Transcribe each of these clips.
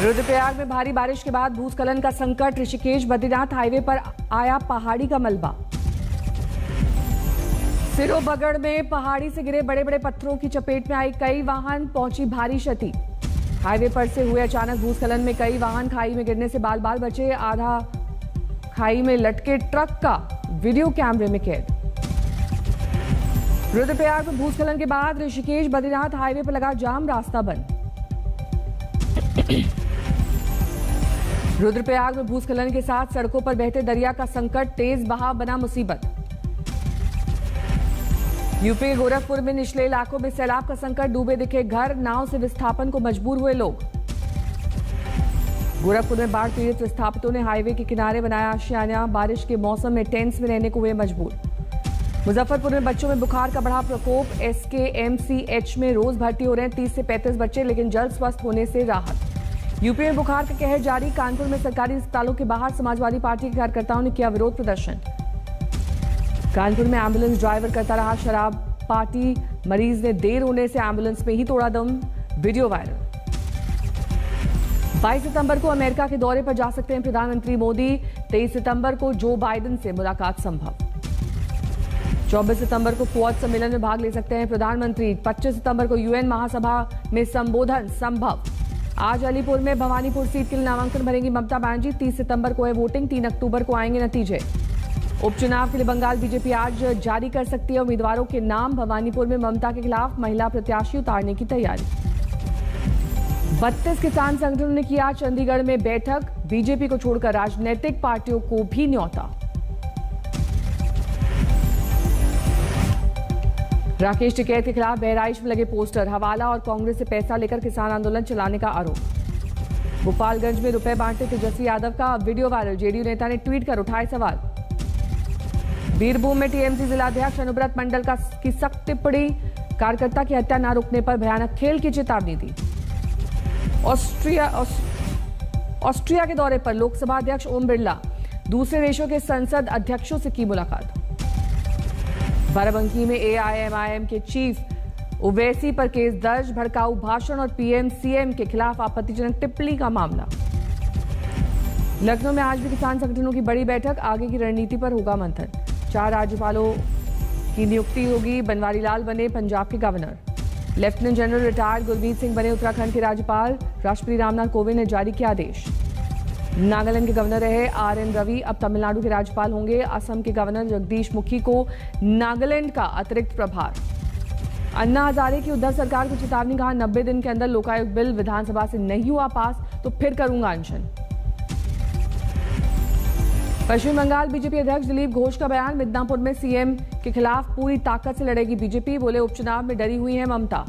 रुद्रप्रयाग में भारी बारिश के बाद भूस्खलन का संकट। ऋषिकेश बद्रीनाथ हाईवे पर आया पहाड़ी का मलबा। सिरोबगढ़ में पहाड़ी से गिरे बड़े बड़े पत्थरों की चपेट में आई कई वाहन, पहुंची भारी क्षति। हाईवे पर से हुए अचानक भूस्खलन में कई वाहन खाई में गिरने से बाल बाल बचे। आधा खाई में लटके ट्रक का वीडियो कैमरे में कैद। रुद्रप्रयाग में भूस्खलन के बाद ऋषिकेश बद्रीनाथ हाईवे पर लगा जाम, रास्ता बंद। रुद्रप्रयाग में भूस्खलन के साथ सड़कों पर बहते दरिया का संकट, तेज बहाव बना मुसीबत। यूपी गोरखपुर में निचले इलाकों में सैलाब का संकट, डूबे दिखे घर, नाव से विस्थापन को मजबूर हुए लोग। गोरखपुर में बाढ़ पीड़ित विस्थापितों ने हाईवे के किनारे बनाया आशियाना, बारिश के मौसम में टेंट्स में रहने को हुए मजबूर। मुजफ्फरपुर में बच्चों में बुखार का बढ़ा प्रकोप, SKMCH में रोज भर्ती हो रहे हैं 30 से 35 बच्चे, लेकिन जल्द स्वस्थ होने से राहत। यूपी में बुखार का कहर जारी, कानपुर में सरकारी अस्पतालों के बाहर समाजवादी पार्टी के कार्यकर्ताओं ने किया विरोध प्रदर्शन। कानपुर में एम्बुलेंस ड्राइवर करता रहा शराब पार्टी, मरीज ने देर होने से एम्बुलेंस में ही तोड़ा दम, वीडियो वायरल। 22 सितंबर को अमेरिका के दौरे पर जा सकते हैं प्रधानमंत्री मोदी। 23 सितंबर को जो बाइडेन से मुलाकात संभव। 24 सितंबर को क्वाड सम्मेलन में भाग ले सकते हैं प्रधानमंत्री। 25 सितंबर को UN महासभा में संबोधन संभव। आज अलीपुर में भवानीपुर सीट के लिए नामांकन भरेंगी ममता बनर्जी। 30 सितंबर को है वोटिंग, 3 अक्टूबर को आएंगे नतीजे। उपचुनाव के लिए बंगाल बीजेपी आज जारी कर सकती है उम्मीदवारों के नाम। भवानीपुर में ममता के खिलाफ महिला प्रत्याशी उतारने की तैयारी। 32 किसान संगठनों ने किया चंडीगढ़ में बैठक, बीजेपी को छोड़कर राजनीतिक पार्टियों को भी न्योता। राकेश टिकैत के खिलाफ बहराइच में लगे पोस्टर, हवाला और कांग्रेस से पैसा लेकर किसान आंदोलन चलाने का आरोप। गोपालगंज में रुपए बांटते तेजस्वी यादव का वीडियो वायरल, जेडीयू नेता ने ट्वीट कर उठाए सवाल। बीरभूम में टीएमसी जिलाध्यक्ष अनुव्रत मंडल की सख्त टिप्पणी, कार्यकर्ता की हत्या न रुकने पर भयानक खेल की चेतावनी दी। ऑस्ट्रिया के दौरे पर लोकसभा अध्यक्ष ओम बिरला, दूसरे देशों के संसद अध्यक्षों से की मुलाकात। बाराबंकी में AIMIM के चीफ ओवैसी पर केस दर्ज, भड़काऊ भाषण और PM-CM के खिलाफ आपत्तिजनक टिप्पणी का मामला। लखनऊ में आज भी किसान संगठनों की बड़ी बैठक, आगे की रणनीति पर होगा मंथन। 4 राज्यपालों की नियुक्ति होगी, बनवारी लाल बने पंजाब के governor. Lieutenant general retired Gurmeet Singh बने उत्तराखंड के राज्यपाल। राष्ट्रपति रामनाथ कोविंद ने जारी किया आदेश। नागालैंड के गवर्नर रहे RN रवि अब तमिलनाडु के राज्यपाल होंगे। असम के गवर्नर जगदीश मुखी को नागालैंड का अतिरिक्त प्रभार। अन्ना हजारे की उद्धव सरकार को चेतावनी, कहा 90 दिन के अंदर लोकायुक्त बिल विधानसभा से नहीं हुआ पास तो फिर करूंगा अनशन। पश्चिम बंगाल बीजेपी अध्यक्ष दिलीप घोष का बयान, मिदनापुर में CM के खिलाफ पूरी ताकत से लड़ेगी बीजेपी, बोले उपचुनाव में डरी हुई है ममता।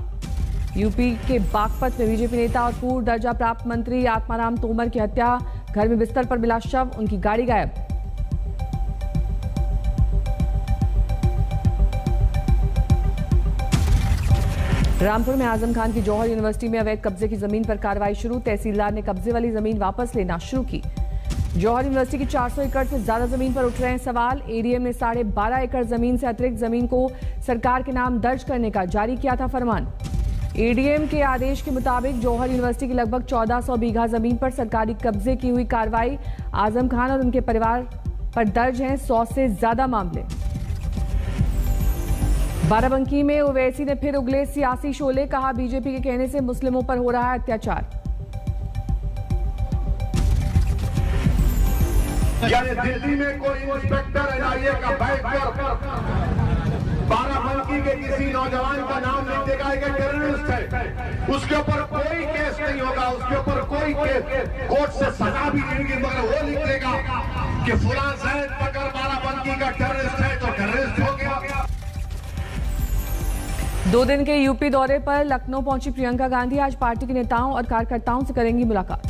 यूपी के बागपत में बीजेपी नेता और पूर्व दर्जा प्राप्त मंत्री आत्माराम तोमर की हत्या, घर में बिस्तर पर मिला शव, उनकी गाड़ी गायब। रामपुर में आजम खान की जौहर यूनिवर्सिटी में अवैध कब्जे की जमीन पर कार्रवाई शुरू, तहसीलदार ने कब्जे वाली जमीन वापस लेना शुरू की। जौहर यूनिवर्सिटी की 400 एकड़ से ज्यादा जमीन पर उठ रहे हैं सवाल। ADM ने 12.5 एकड़ जमीन से अतिरिक्त जमीन को सरकार के नाम दर्ज करने का जारी किया था फरमान। ADM के आदेश के मुताबिक जौहर यूनिवर्सिटी की लगभग 1400 बीघा जमीन पर सरकारी कब्जे की हुई कार्रवाई। आजम खान और उनके परिवार पर दर्ज हैं 100 से ज्यादा मामले। बाराबंकी में ओवैसी ने फिर उगले सियासी शोले, कहा बीजेपी के कहने से मुस्लिमों पर हो रहा है अत्याचार। दिल्ली में कोई इंस्पेक्टर NIA का बैठ कर बाराबंकी के किसी नौजवान का नाम लिख देगा कि टेररिस्ट है, उसके ऊपर कोई केस नहीं होगा, उसके ऊपर कोई कोर्ट से सजा भी नहीं होगी, मगर वो लिख देगा कि फुलां जैद पकड़ बाराबंकी का टेररिस्ट है तो टेररिस्ट हो गया। 2 दिन के यूपी दौरे पर लखनऊ पहुंची प्रियंका गांधी, आज पार्टी के नेताओं और कार्यकर्ताओं से करेंगी मुलाकात।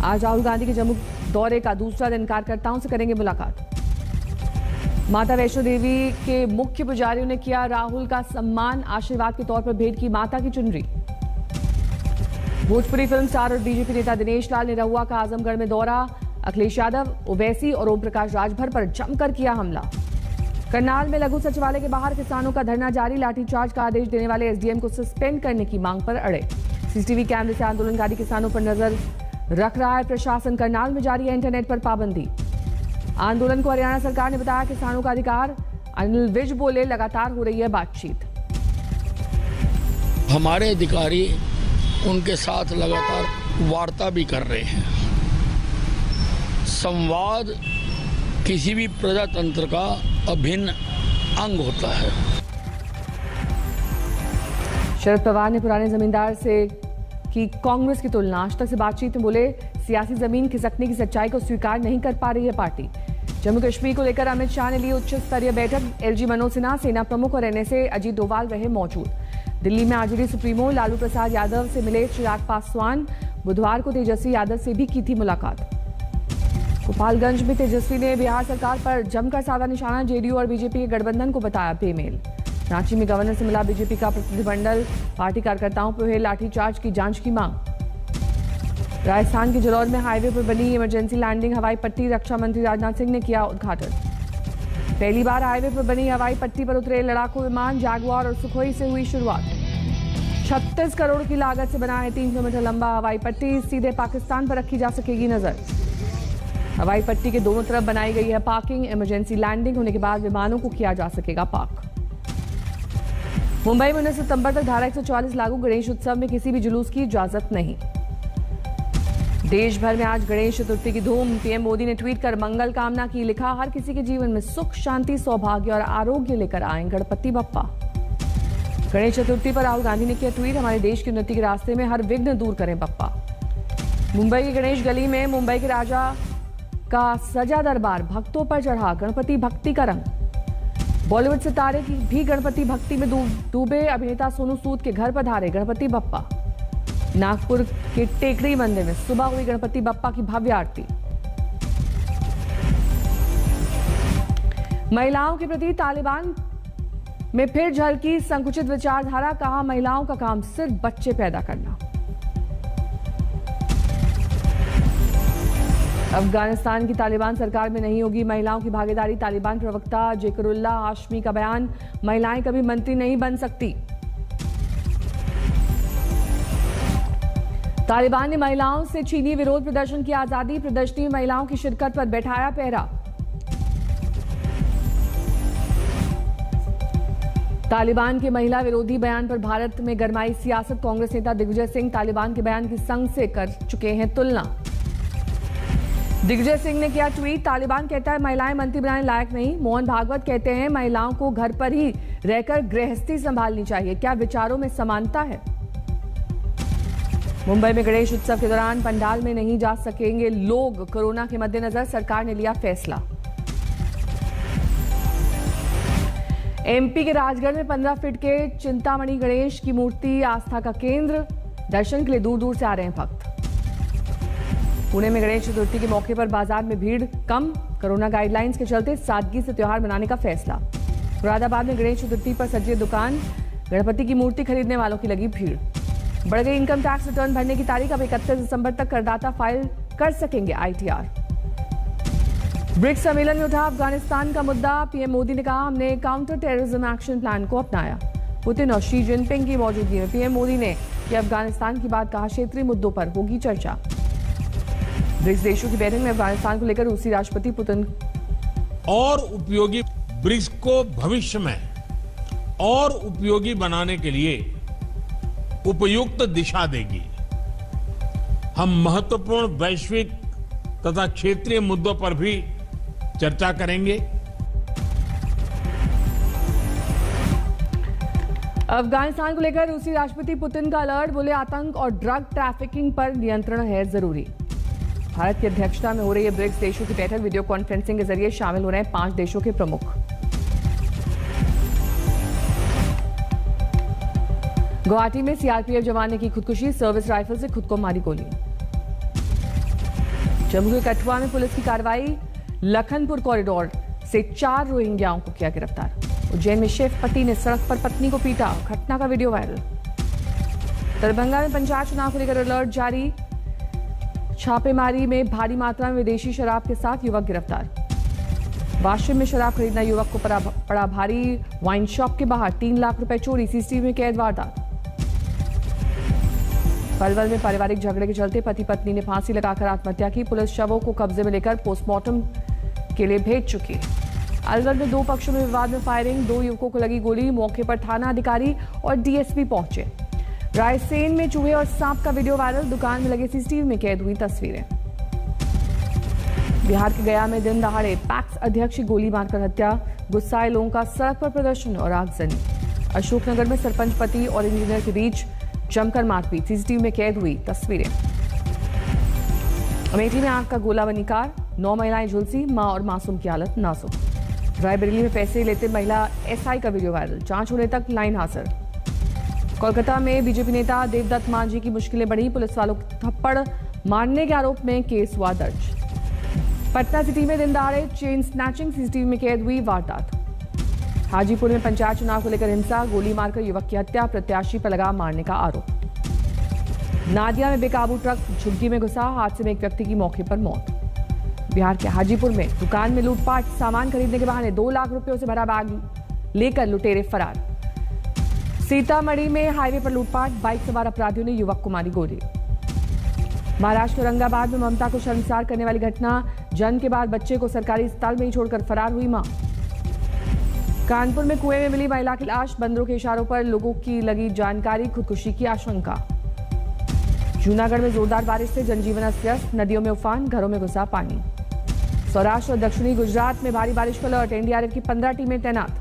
आज राहुल गांधी के जम्मू दौरे का दूसरा दिन, कार्यकर्ताओं से करेंगे मुलाकात। माता वैष्णो देवी के मुख्य पुजारियों ने किया राहुल का सम्मान, आशीर्वाद के तौर पर भेंट की माता की चुनरी। भोजपुरी फिल्म स्टार और बीजेपी नेता दिनेश लाल निरहुआ का आजमगढ़ में दौरा, अखिलेश यादव, ओवैसी और ओम प्रकाश राजभर पर जमकर किया हमला। करनाल में लघु सचिवालय के बाहर किसानों का धरना जारी, लाठीचार्ज का आदेश देने वाले SDM को सस्पेंड करने की मांग पर अड़े। सीसीटीवी कैमरे से आंदोलनकारी किसानों पर नजर रख रहा है प्रशासन। करनाल में जारी है इंटरनेट पर पाबंदी। आंदोलन को हरियाणा सरकार ने बताया किसानों का अधिकार। अनिल विज बोले लगातार हो रही है बातचीत। हमारे अधिकारी उनके साथ लगातार वार्ता भी कर रहे हैं। संवाद किसी भी प्रजातंत्र का अभिन्न अंग होता है। शरद पवार ने पुराने जमींदार से की कांग्रेस की तुलना। आज तक से बातचीत में बोले सियासी जमीन खिसकने की सच्चाई को स्वीकार नहीं कर पा रही है पार्टी। जम्मू कश्मीर को लेकर अमित शाह ने ली उच्च स्तरीय बैठक। एलजी मनोज सिन्हा, सेना प्रमुख और एनएसए अजीत डोभाल रहे मौजूद। दिल्ली में आरजेडी सुप्रीमो लालू प्रसाद यादव से मिले चिराग पासवान। बुधवार को तेजस्वी यादव से भी की थी मुलाकात। गोपालगंज में तेजस्वी ने बिहार सरकार पर जमकर साधा निशाना। जेडीयू और बीजेपी के गठबंधन को बताया बेमेल। रांची में गवर्नर से मिला बीजेपी का प्रतिनिधिमंडल। पार्टी कार्यकर्ताओं पर हुए लाठीचार्ज की जांच की मांग। राजस्थान के जालौर में हाईवे पर बनी इमरजेंसी लैंडिंग हवाई पट्टी। रक्षा मंत्री राजनाथ सिंह ने किया उद्घाटन। पहली बार हाईवे पर बनी हवाई पट्टी पर उतरे लड़ाकू विमान। जैगुआर और सुखोई से हुई शुरुआत। 36 करोड़ की लागत से बना है 3 किलोमीटर लंबा हवाई पट्टी। सीधे पाकिस्तान पर रखी जा सकेगी नजर। हवाई पट्टी के दोनों तरफ बनाई गई है पार्किंग। इमरजेंसी लैंडिंग होने के बाद विमानों को किया जा सकेगा पार्क। मुंबई में 19 सितंबर तक धारा 144 लागू। गणेश उत्सव में किसी भी जुलूस की इजाजत नहीं। देश भर में आज गणेश चतुर्थी की धूम। पीएम मोदी ने ट्वीट कर मंगल कामना की। लिखा, हर किसी के जीवन में सुख, शांति, सौभाग्य और आरोग्य लेकर आए गणपति बप्पा। गणेश चतुर्थी पर राहुल गांधी ने किया ट्वीट, हमारे देश की उन्नति के रास्ते में हर विघ्न दूर करें बप्पा। मुंबई की गणेश गली में मुंबई के राजा का सजा दरबार भक्तों पर चढ़ा। गणपति भक्ति का रंग। बॉलीवुड सितारे की भी गणपति भक्ति में डूबे। अभिनेता सोनू सूद के घर पधारे गणपति बप्पा। नागपुर के टेकड़ी मंदिर में सुबह हुई गणपति बप्पा की भव्य आरती। महिलाओं के प्रति तालिबान में फिर झलकी संकुचित विचारधारा। कहा, महिलाओं का काम सिर्फ बच्चे पैदा करना। अफगानिस्तान की तालिबान सरकार में नहीं होगी महिलाओं की भागीदारी। तालिबान प्रवक्ता जेकरुल्ला हाशमी का बयान। महिलाएं कभी मंत्री नहीं बन सकती। तालिबान ने महिलाओं से छीनी विरोध प्रदर्शन की आजादी। प्रदर्शनी में महिलाओं की शिरकत पर बैठाया पहरा। तालिबान के महिला विरोधी बयान पर भारत में गरमाई सियासत। कांग्रेस नेता दिग्विजय सिंह तालिबान के बयान की संघ से कर चुके हैं तुलना। दिग्विजय सिंह ने किया ट्वीट, तालिबान कहता है महिलाएं मंत्री बनाने लायक नहीं। मोहन भागवत कहते हैं महिलाओं को घर पर ही रहकर गृहस्थी संभालनी चाहिए। क्या विचारों में समानता है? मुंबई में गणेश उत्सव के दौरान पंडाल में नहीं जा सकेंगे लोग। कोरोना के मद्देनजर सरकार ने लिया फैसला। एमपी के राजगढ़ में 15 फीट के चिंतामणि गणेश की मूर्ति आस्था का केंद्र। दर्शन के लिए दूर दूर से आ रहे हैं भक्त। पुणे में गणेश चतुर्थी के मौके पर बाजार में भीड़ कम। कोरोना गाइडलाइंस के चलते सादगी से त्योहार मनाने का फैसला। मुरादाबाद में गणेश चतुर्थी पर सजी दुकान। गणपति की मूर्ति खरीदने वालों की लगी भीड़। बढ़ गई इनकम टैक्स रिटर्न भरने की तारीख। अब 31 दिसंबर तक करदाता फाइल कर सकेंगे आईटीआर। ब्रिक्स सम्मेलन में उठा अफगानिस्तान का मुद्दा। पीएम मोदी ने कहा, हमने काउंटर टेररिज्म एक्शन प्लान को अपनाया। पुतिन और शी जिनपिंग की मौजूदगी में पीएम मोदी ने कि अफगानिस्तान की बात कहा, क्षेत्रीय मुद्दों पर होगी चर्चा। ब्रिक्स देशों की बैठक में अफगानिस्तान को लेकर रूसी राष्ट्रपति पुतिन और उपयोगी ब्रिक्स को भविष्य में और उपयोगी बनाने के लिए उपयुक्त दिशा देगी। हम महत्वपूर्ण वैश्विक तथा क्षेत्रीय मुद्दों पर भी चर्चा करेंगे। अफगानिस्तान को लेकर रूसी राष्ट्रपति पुतिन का अलर्ट। बोले, आतंक और ड्रग ट्रैफिकिंग पर नियंत्रण है जरूरी। भारत की अध्यक्षता में हो रही है ब्रिक्स देशों की बैठक। वीडियो कॉन्फ्रेंसिंग के जरिए शामिल हो रहे हैं 5 देशों के प्रमुख। गुवाहाटी में सीआरपीएफ जवान ने की खुदकुशी। सर्विस राइफल से खुद को मारी गोली। जम्मू के कठुआ में पुलिस की कार्रवाई। लखनपुर कॉरिडोर से 4 रोहिंग्याओं को किया गिरफ्तार। उज्जैन में शेफ पति ने सड़क पर पत्नी को पीटा। घटना का वीडियो वायरल। दरभंगा में पंचायत चुनाव को लेकर अलर्ट जारी। छापेमारी में भारी मात्रा में विदेशी शराब के साथ युवक गिरफ्तार। वाशिम में शराब खरीदना युवक को पड़ा भारी। वाइन शॉप के बाहर 3 लाख रुपए चोरी। सीसीटीवी में कैद वारदात। पलवल में पारिवारिक झगड़े के चलते पति पत्नी ने फांसी लगाकर आत्महत्या की। पुलिस शवों को कब्जे में लेकर पोस्टमार्टम के लिए भेज चुकी है। अलवर में 2 पक्षों में विवाद में फायरिंग, 2 युवकों को लगी गोली। मौके पर थाना अधिकारी और डीएसपी पहुंचे। रायसेन में चूहे और सांप का वीडियो वायरल, दुकान में लगे सीसीटीवी में कैद हुई तस्वीरें। बिहार के गया में दिन दहाड़े पैक्स अध्यक्ष की गोली मारकर हत्या, गुस्साए लोगों का सड़क पर प्रदर्शन और आगजनी। अशोकनगर में सरपंच पति और इंजीनियर के बीच जमकर मारपीट, सीसीटीवी में कैद हुई तस्वीरें। अमेठी में आग का गोला बनी कार, 9 महिलाएं झुलसी, मां और मासूम की हालत नाजुक। रायबरेली में पैसे लेते महिला एसआई का वीडियो वायरल, जांच होने तक लाइन हाजिर। कोलकाता में बीजेपी नेता देवदत्त मांझी की मुश्किलें बढ़ी, पुलिस वालों को थप्पड़ मारने के आरोप में केस हुआ दर्ज। पटना सिटी में दिन दहाड़े चेन स्नैचिंग, सीसीटीवी में कैद हुई वारदात। हाजीपुर में पंचायत चुनाव को लेकर हिंसा, गोली मारकर युवक की हत्या, प्रत्याशी पर लगा मारने का आरोप। नादिया में बेकाबू ट्रक झुग्गी में घुसा, हादसे में एक व्यक्ति की मौके पर मौत। बिहार के हाजीपुर में दुकान में लूटपाट, सामान खरीदने के बहाने 2 लाख रुपयों से भरा बैग लेकर लुटेरे फरार। सीतामढ़ी में हाईवे पर लूटपाट, बाइक सवार अपराधियों ने युवक को मारी गोली। महाराष्ट्र के औरंगाबाद में ममता को शर्मसार करने वाली घटना, जन्म के बाद बच्चे को सरकारी अस्पताल में ही छोड़कर फरार हुई मां। कानपुर में कुएं में मिली महिला की लाश, बंदरों के इशारों पर लोगों की लगी जानकारी, खुदकुशी की आशंका। जूनागढ़ में जोरदार बारिश से जनजीवन अस्त व्यस्त, नदियों में उफान, घरों में घुसा पानी। सौराष्ट्र और दक्षिणी गुजरात में भारी बारिश का अलर्ट, एनडीआरएफ की 15 टीमें तैनात।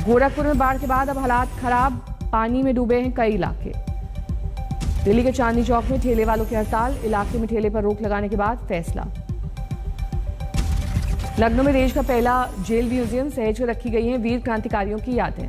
गोरखपुर में बाढ़ के बाद अब हालात खराब, पानी में डूबे हैं कई इलाके। दिल्ली के चांदनी चौक में ठेले वालों की हड़ताल, इलाके में ठेले पर रोक लगाने के बाद फैसला। लखनऊ में देश का पहला जेल म्यूजियम, सहेज कर रखी गई हैं वीर क्रांतिकारियों की यादें।